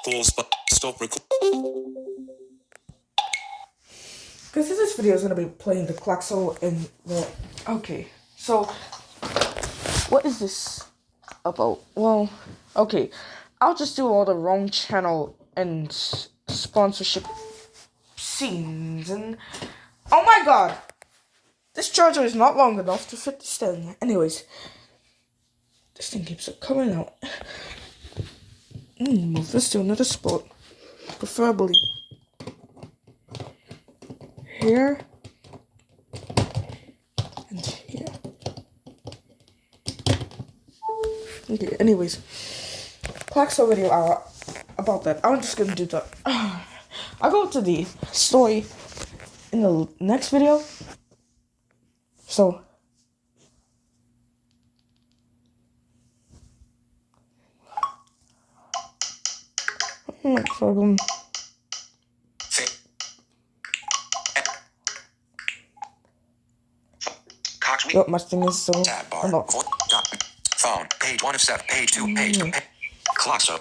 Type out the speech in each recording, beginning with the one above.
Pause, but stop record. Because this video is going to be playing the Klaxo and the... Okay, so... What is this about? Well, okay. I'll just do all the wrong channel and sponsorship scenes and... Oh my god! This charger is not long enough to fit this thing. Anyways. This thing keeps coming out. Move this to another spot. Preferably here and here. Okay, anyways. Klaxo video about that. I'm just gonna do that. I'll go to the story in the next video. So no problem. Yep, my thing is so unlocked. Phone. Page 1 of 7. Page 2. Page 2. Klaxo.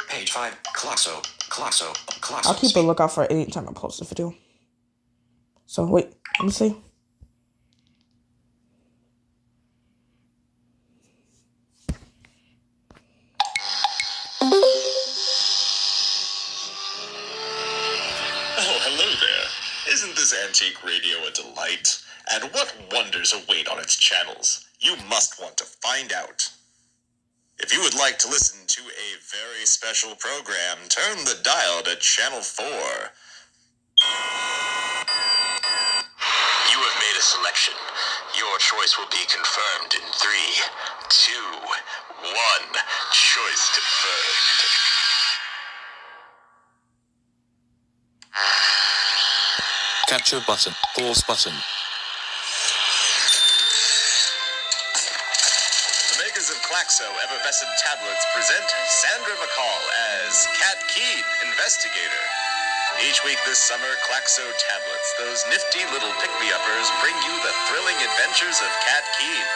Page 5. Klaxo. Klaxo. Klaxo. I'll keep a lookout for it anytime I post a video. So wait, let me see. Oh, hello there. Isn't this antique radio a delight? And what wonders await on its channels? You must want to find out. If you would like to listen to a very special program, turn the dial to Channel 4. You have made a selection. Your choice will be confirmed in 3, 2, 1. Choice confirmed. Capture button. Pause button. The makers of Klaxo effervescent tablets present Sandra McCall as Kat Keen, investigator. Each week this summer, Klaxo tablets, those nifty little pick-me-uppers, bring you the thrilling adventures of Kat Keen.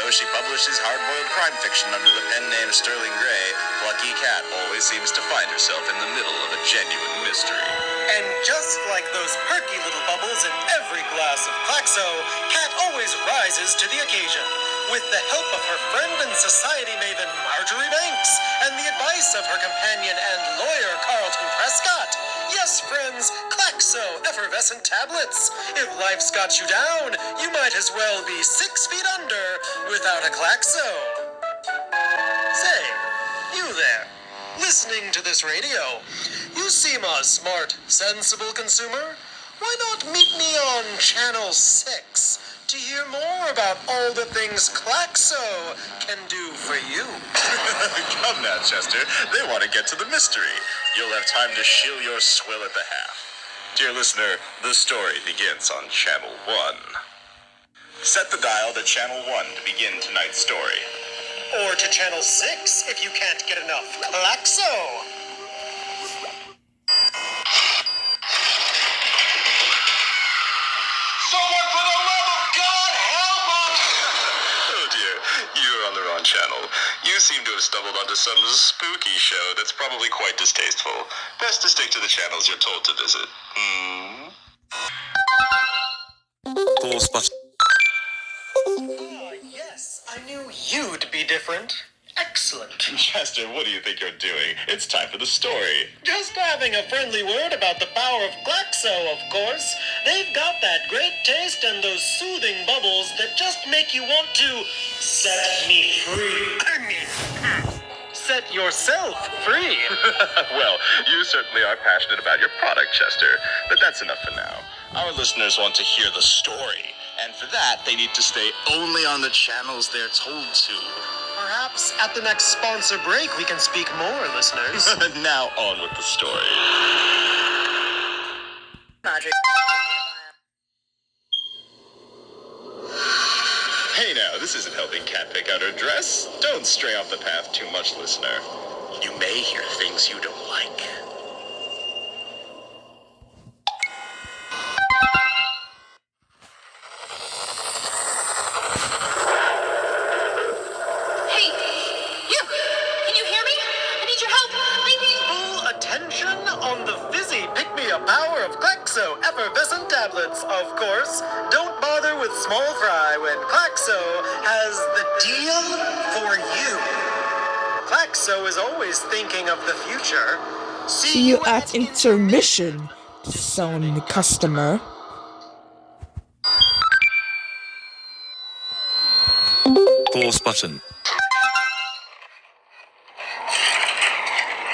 Though she publishes hard-boiled crime fiction under the pen name Sterling Gray, Lucky Kat always seems to find herself in the middle of a genuine mystery. And just like those perky little bubbles in every glass of Klaxo, Kat always rises to the occasion. With the help of her friend and society maven Marjorie Banks, and the advice of her companion and lawyer Carlton Prescott. Yes, friends, Klaxo effervescent tablets. If life's got you down, you might as well be 6 feet under without a Klaxo. Say, you there, listening to this radio. You seem a smart, sensible consumer. Why not meet me on Channel 6 to hear more about all the things Klaxo can do for you? Come now, Chester. They want to get to the mystery. You'll have time to shill your swill at the half. Dear listener, the story begins on Channel 1. Set the dial to Channel 1 to begin tonight's story. Or to Channel 6 if you can't get enough Klaxo. Someone, for the love of God, help us! Oh dear, you're on the wrong channel. You seem to have stumbled onto some spooky show that's probably quite distasteful. Best to stick to the channels you're told to visit. Pause button. Ah, yes, I knew you'd be different. Excellent. Chester, what do you think you're doing? It's time for the story. Just having a friendly word about the power of Klaxo, of course. They've got that great taste and those soothing bubbles that just make you want to set me free. Set yourself free. Well, you certainly are passionate about your product, Chester. But that's enough for now. Our listeners want to hear the story. And for that, they need to stay only on the channels they're told to. Perhaps at the next sponsor break we can speak more, listeners. Now on with the story. Hey now, this isn't helping Kat pick out her dress. Don't stray off the path too much, listener. You may hear things you don't like. attention on the fizzy pick-me-up power of Klaxo effervescent tablets, of course. Don't bother with small fry when Klaxo has the deal for you. Klaxo is always thinking of the future. See you at intermission, disarm customer. Pause button.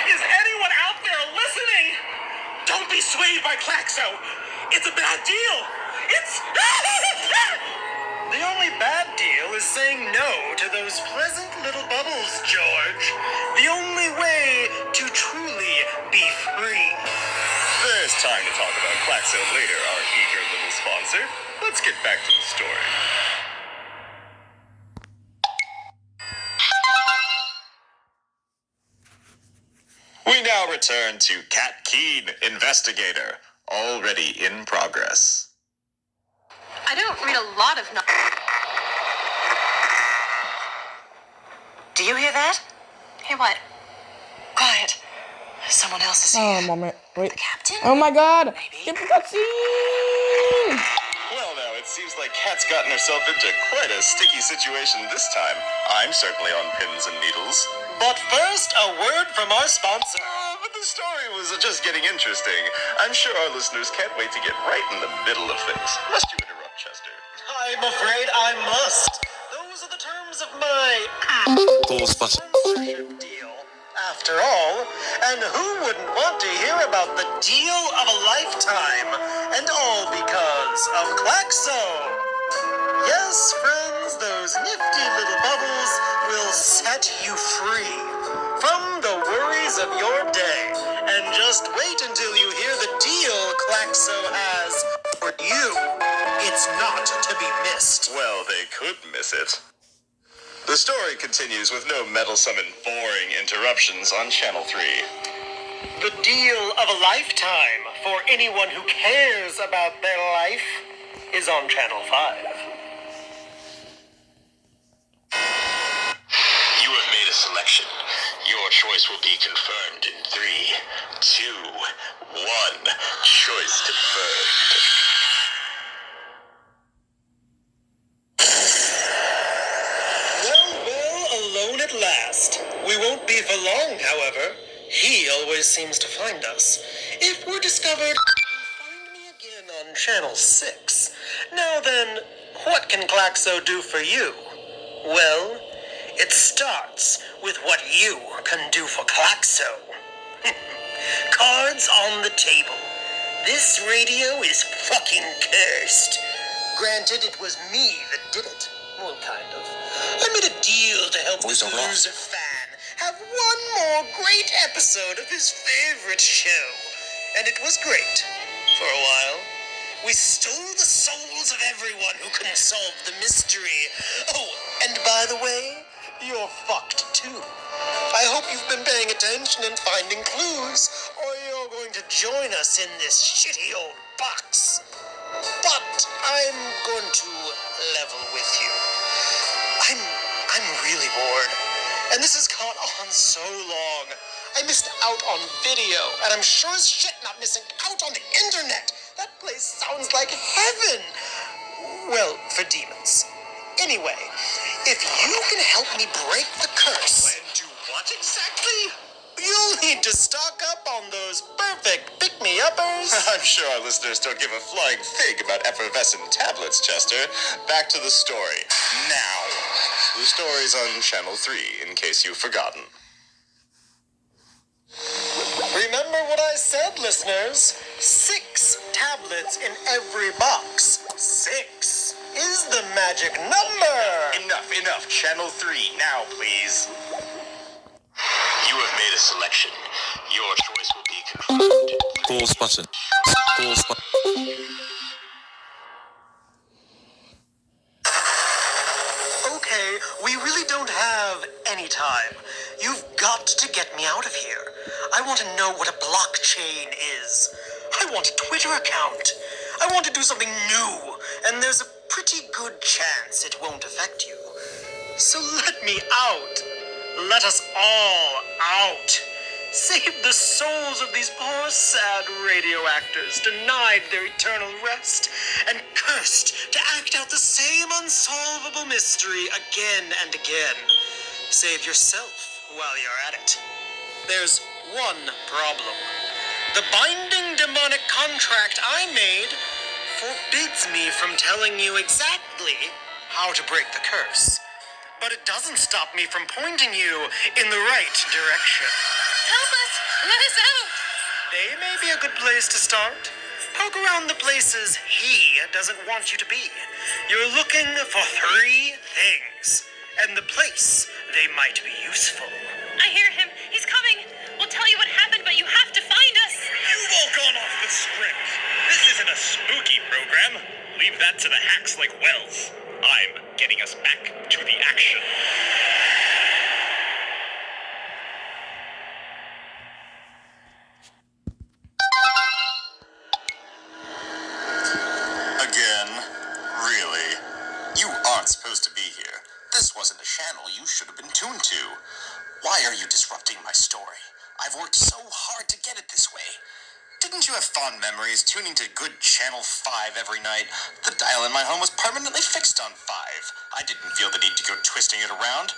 Is anyone out there listening? Don't be swayed by Klaxo. It's a bad deal. It's... The only bad deal is saying no to those pleasant little bubbles, George. The only way to truly be free. There's time to talk about Klaxo later, our eager little sponsor. Let's get back to the story. We now return to Cat Keen, Investigator, already in progress. I don't read a lot of Do you hear that? Hear what? Quiet. Someone else is here. Oh, moment. Wait. The captain? Oh my god! Maybe. Skip the cutscene! Well, now, it seems like Kat's gotten herself into quite a sticky situation this time. I'm certainly on pins and needles. But first, a word from our sponsor. But the story was just getting interesting. I'm sure our listeners can't wait to get right in the middle of things. Must you interrupt, Chester? I'm afraid I must. Those are the terms of my Pause button. sponsorship deal. After all, and who wouldn't want to hear about the deal of a lifetime? And all because of Klaxo. Yes, friends, those nifty little bubbles will set you free from the worries of your day. And just wait until you hear the deal Klaxo has for you. It's not to be missed. Well, they could miss it. The story continues with no meddlesome and boring interruptions on Channel 3. The deal of a lifetime for anyone who cares about their life is on Channel 5. You have made a selection. Your choice will be confirmed in 3, 2, 1. Choice confirmed. Alone at last. We won't be for long, however. He always seems to find us. If we're discovered, find me again on Channel 6. Now then, what can Klaxo do for you? Well, it starts with what you can do for Klaxo. Cards on the table. This radio is fucking cursed. Granted, it was me that did it. Well, kind of. I made a deal to help this loser fan have one more great episode of his favorite show. And it was great. For a while. We stole the souls of everyone who couldn't solve the mystery. Oh, and by the way, you're fucked too. I hope you've been paying attention and finding clues, or you're going to join us in this shitty old box. But I'm going to level with you. I'm really bored. And this has gone on so long. I missed out on video, and I'm sure as shit not missing out on the internet. That place sounds like heaven. Well, for demons. Anyway, if you can help me break the curse. And do what exactly? You'll need to stock up on those perfect pick-me-uppers. I'm sure our listeners don't give a flying fig about effervescent tablets, Chester. Back to the story. Now. The story's on Channel 3, in case you've forgotten. Remember what I said, listeners. 6 tablets in every box. 6 is the magic number. Enough. Channel 3, now, please. You have made a selection. Your choice will be confirmed. Pause button. Pause button. Okay, we really don't have any time. You've got to get me out of here. I want to know what a blockchain is. I want a Twitter account. I want to do something new, and there's a pretty good chance it won't affect you. So let me out. Let us all out. Save the souls of these poor, sad radio actors, denied their eternal rest, and cursed to act out the same unsolvable mystery again and again. Save yourself while you're at it. There's one problem. The binding demonic contract I made forbids me from telling you exactly how to break the curse. But it doesn't stop me from pointing you in the right direction. Help us! Let us out! They may be a good place to start. Poke around the places he doesn't want you to be. You're looking for 3 things, and the place they might be useful. I hear him. He's coming. We'll tell you what happened, but you have to find us. You've all gone off the script. This isn't a spooky program. Leave that to the hacks like Wells. I'm getting us back to the action. Again? Really? You aren't supposed to be here. This wasn't a channel you should have been tuned to. Why are you disrupting my story? I've worked so hard to get it this way. Didn't you have fond memories tuning to good Channel 5 every night? The dial in my home was permanently fixed on 5. I didn't feel the need to go twisting it around.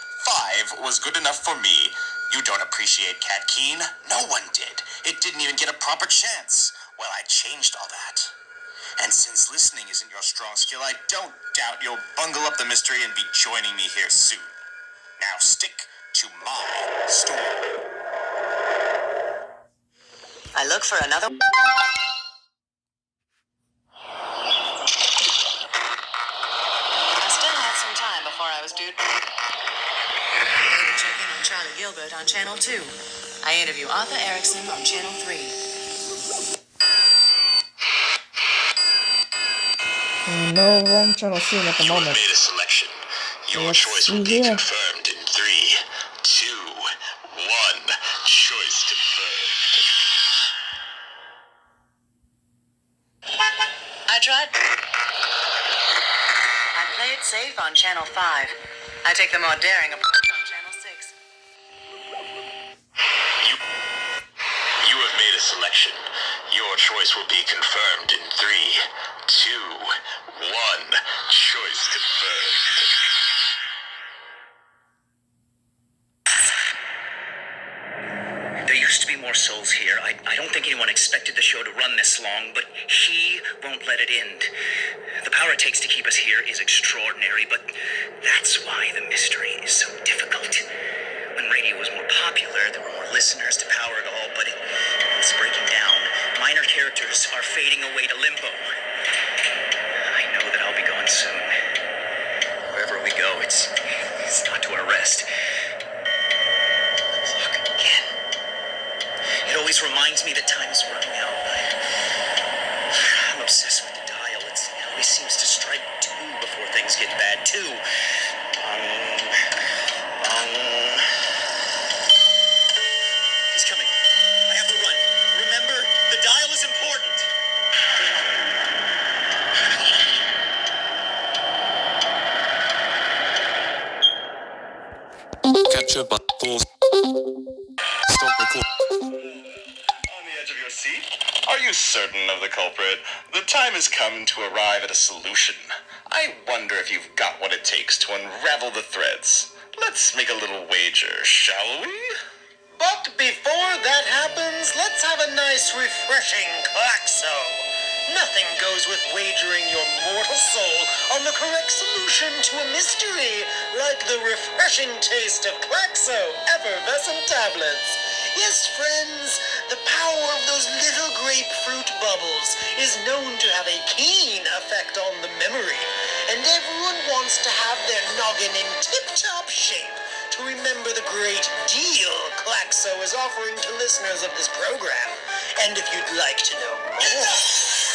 5 was good enough for me. You don't appreciate Cat Keen? No one did. It didn't even get a proper chance. Well, I changed all that. And since listening isn't your strong skill, I don't doubt you'll bungle up the mystery and be joining me here soon. Now stick to my story. I look for another. I still had some time before I was due. Check in on Charlie Gilbert on Channel 2. I interview Arthur Erickson on Channel 3. No wrong channel scene at the You have moment. made a selection. Your Let's choice will see be here. confirmed in 3, 2, 1. Choice confirmed. I tried. I played safe on Channel 5. I take the more daring approach on Channel 6. You have made a selection. Your choice will be confirmed in 3, 2, 1. Choice confirmed. There used to be more souls here. I don't think anyone expected the show to run this long, but he won't let it end. The power it takes to keep us here is extraordinary, but that's why the mystery is so difficult. When radio was more popular, there were more listeners to power it all, but it's breaking down. Minor characters are fading away to limbo. I know that I'll be going soon. Wherever we go, it's not to our rest. It always reminds me that time is running out. I'm obsessed with the dial. It always seems to strike 2 before things get bad. 2. He's coming. I have to run. Remember, the dial is important. Catch your buttholes. Stop recording. On the edge of your seat? Are you certain of the culprit? The time has come to arrive at a solution. I wonder if you've got what it takes to unravel the threads. Let's make a little wager, shall we? But before that happens, let's have a nice, refreshing Klaxo. Nothing goes with wagering your mortal soul on the correct solution to a mystery like the refreshing taste of Klaxo effervescent tablets. Yes, friends, the power of those little grapefruit bubbles is known to have a keen effect on the memory, and everyone wants to have their noggin in tip-top shape to remember the great deal Klaxo is offering to listeners of this program. And if you'd like to know more...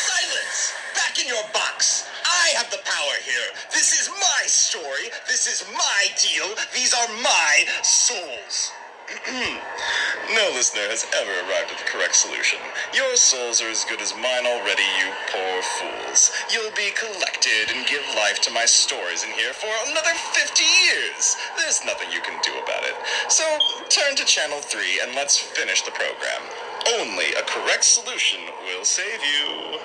Silence! Back in your box! I have the power here. This is my story. This is my deal. These are my souls. No listener has ever arrived at the correct solution. Your souls are as good as mine already, you poor fools. You'll be collected and give life to my stories in here for another 50 years. There's nothing you can do about it. So turn to Channel 3 and let's finish the program. Only a correct solution will save you.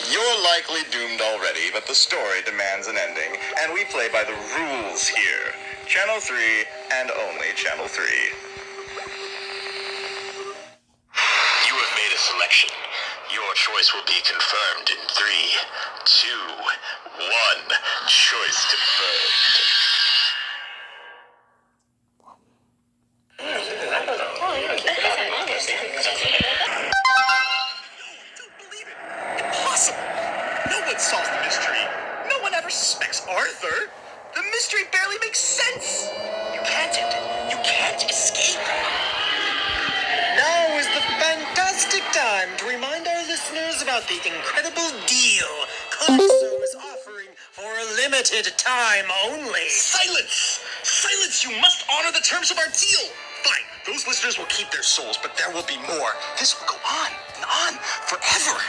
You're likely doomed already, but the story demands an ending, and we play by the rules here. Channel 3, and only Channel 3. You have made a selection. Your choice will be confirmed in 3, 2, 1. Choice confirmed. Impossible! No one solves the mystery. No one ever suspects Arthur. The mystery barely makes sense. You can't end it. You can't escape. Now is the fantastic time to remind our listeners about the incredible deal Klaxo is offering for a limited time only. Silence! Silence! You must honor the terms of our deal. Fine, those listeners will keep their souls, but there will be more. This will go on and on forever.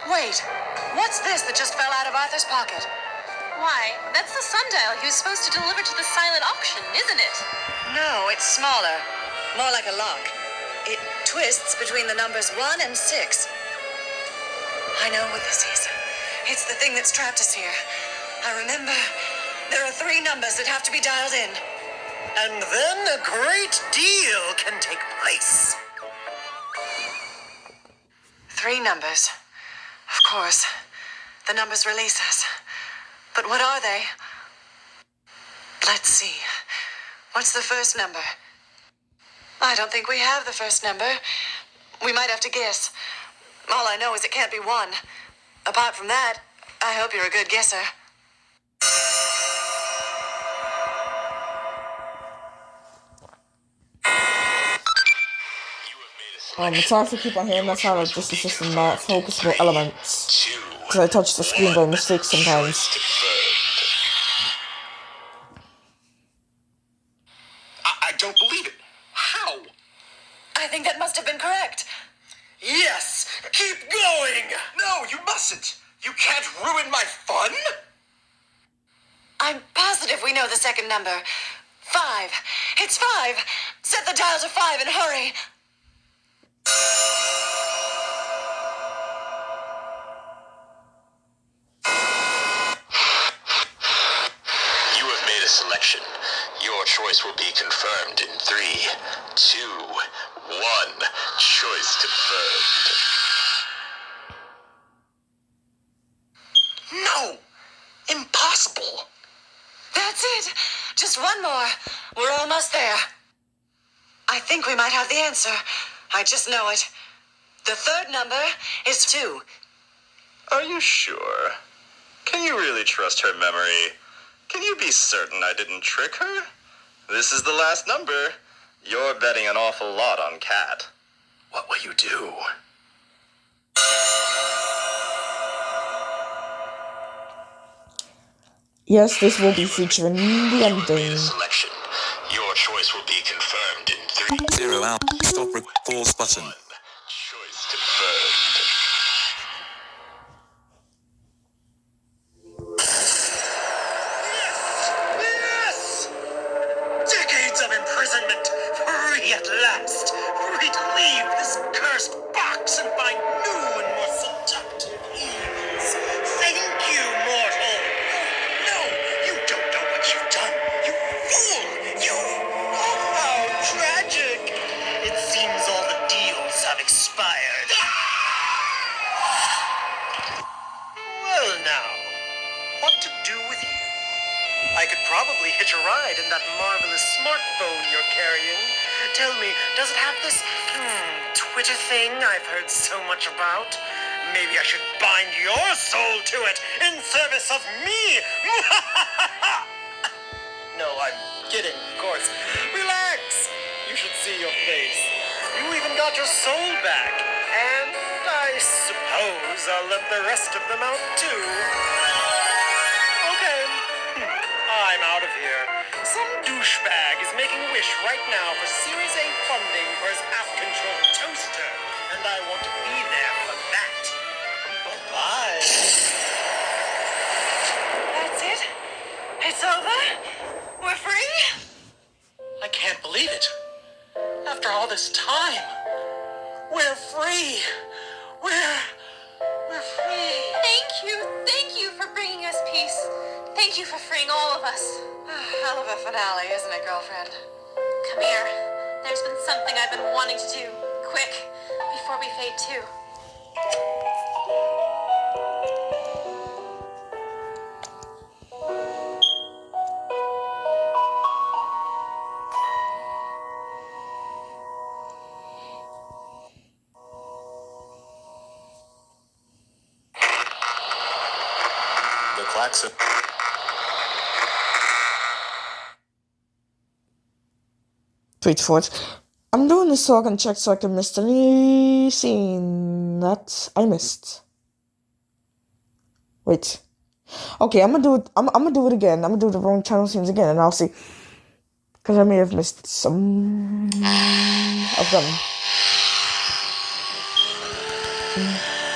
Wait, what's this that just fell out of Arthur's pocket? Why, that's the sundial he was supposed to deliver to the silent auction, isn't it? No, it's smaller. More like a lock. It twists between the numbers 1 and 6. I know what this is. It's the thing that's trapped us here. I remember there are 3 numbers that have to be dialed in. And then a great deal can take place. 3 numbers. Of course. The numbers release us. But what are they? Let's see. What's the first number? I don't think we have the first number. We might have to guess. All I know is it can't be 1. Apart from that, I hope you're a good guesser. It's hard to keep on hearing that sound of just the system not focusable elements. Because I touch the screen by mistake sometimes. I don't believe it. How? I think that must have been correct. Yes, keep going. No, you mustn't. You can't ruin my fun. I'm positive we know the second number. 5. It's 5. Set the dial to 5 and hurry. You have made a selection. Your choice will be confirmed in 3, 2, 1. Choice confirmed. No! Impossible! That's it. Just one more. We're almost there. I think we might have the answer. I just know it. The third number is 2. Are you sure? Can you really trust her memory? Can you be certain I didn't trick her? This is the last number. You're betting an awful lot on Kat. What will you do? Yes, this will be featuring the ending. Selection. Your choice will be confirmed in 3. 0 out. Stop pause button. Choice confirmed. Yes! Decades of imprisonment, free at last. Free to leave this cursed box and find new and more seductive ease. Thank you, mortal. No, you don't know what you've done. You fool! You... Oh, how tragic. It seems all the deals have expired. Well now, what to do with you? I could probably hitch a ride in that marvelous smartphone you're carrying. Tell me, does it have this, Twitter thing I've heard so much about? Maybe I should bind your soul to it in service of me! No, I'm kidding, of course. Relax! You should see your face. You even got your soul back. And I suppose I'll let the rest of them out too. Okay. I douchebag is making a wish right now for Series A funding for his app-controlled toaster, and I want to be there for that. Bye-bye. That's it? It's over? We're free? I can't believe it. After all this time, we're free. We're free. Thank you for bringing us peace. Thank you for freeing all of us. Hell of a finale, isn't it, girlfriend? Come here. There's been something I've been wanting to do. Quick, before we fade too. The Klaxo. Wait for it. I'm doing this so I can check so I can miss any scene that I missed. Wait. Okay, I'm gonna do it. I'm gonna do it again. I'm gonna do the wrong channel scenes again, and I'll see. Because I may have missed some of them.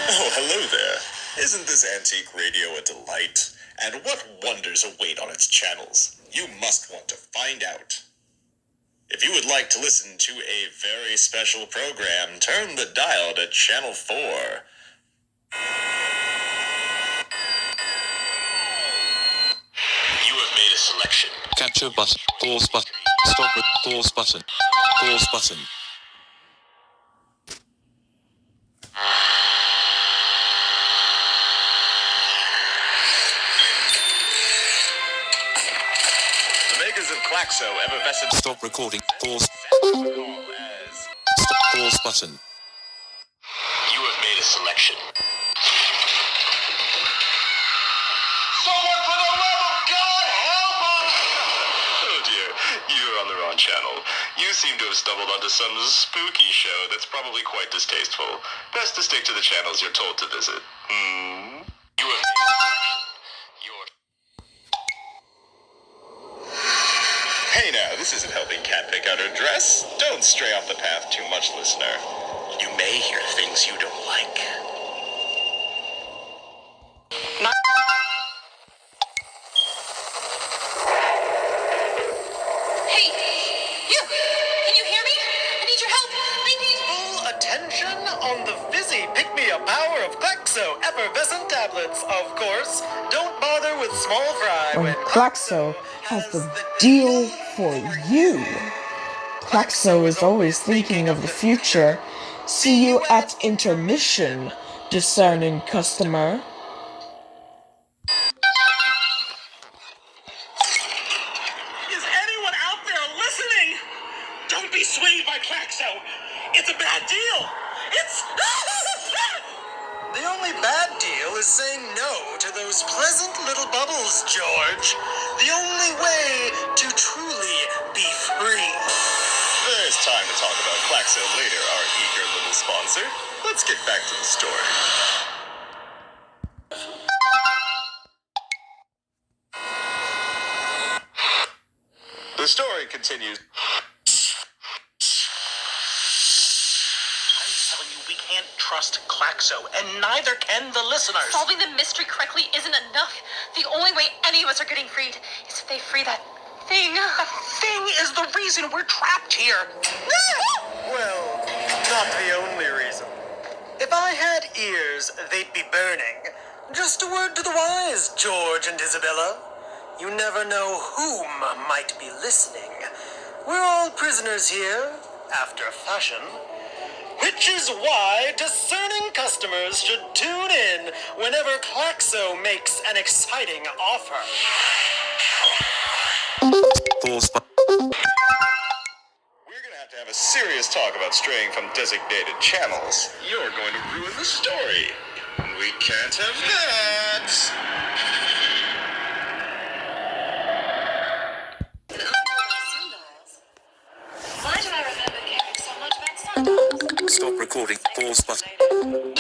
Oh, hello there. Isn't this antique radio a delight? And what wonders await on its channels? You must want to find out. If you would like to listen to a very special program, turn the dial to Channel 4. You have made a selection. Capture button. Pause button. Stop with pause button. Pause button. The makers of Klaxo effervescent Stop recording. Pause. call as Stop. Pause button. you have made a selection. Someone for the love of God help us! Oh dear, you're on the wrong channel. You seem to have stumbled onto some spooky show that's probably quite distasteful. Best to stick to the channels you're told to visit. You have made a selection. Your Hey now, this isn't helping Kat pick out her dress. Don't stray off the path too much, listener. You may hear things you don't like. Hey, you! Can you hear me? I need your help. I need... Full attention on the fizzy pick-me-up power of Klaxo effervescent tablets, of course. Don't bother with small fry When Klaxo has the deal for you. Klaxo is always thinking of the future. See you at intermission, discerning customer. Is anyone out there listening? Don't be swayed by Klaxo. It's a bad deal. It's... The only bad deal is saying no to those pleasant little bubbles, George. The only way to truly be free. There's time to talk about Klaxo later, our eager little sponsor. Let's get back to the story. The story continues. I'm telling you, we can't trust Klaxo, and neither can the listeners. Solving the mystery correctly isn't enough. The only way any of us are getting freed is if they free that thing. The thing is the reason we're trapped here. Well, not the only reason. If I had ears, they'd be burning. Just a word to the wise, George and Isabella. You never know whom might be listening. We're all prisoners here, after a fashion. Which is why discerning customers should tune in whenever Klaxo makes an exciting offer. Pause button. We're gonna have a serious talk about straying from designated channels. You're going to ruin the story. We can't have that. Why do I remember caring so much about sundials? Stop recording. Pause button.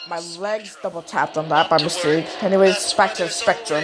My legs double tapped on that by mistake. Anyways, back to the Spectrum.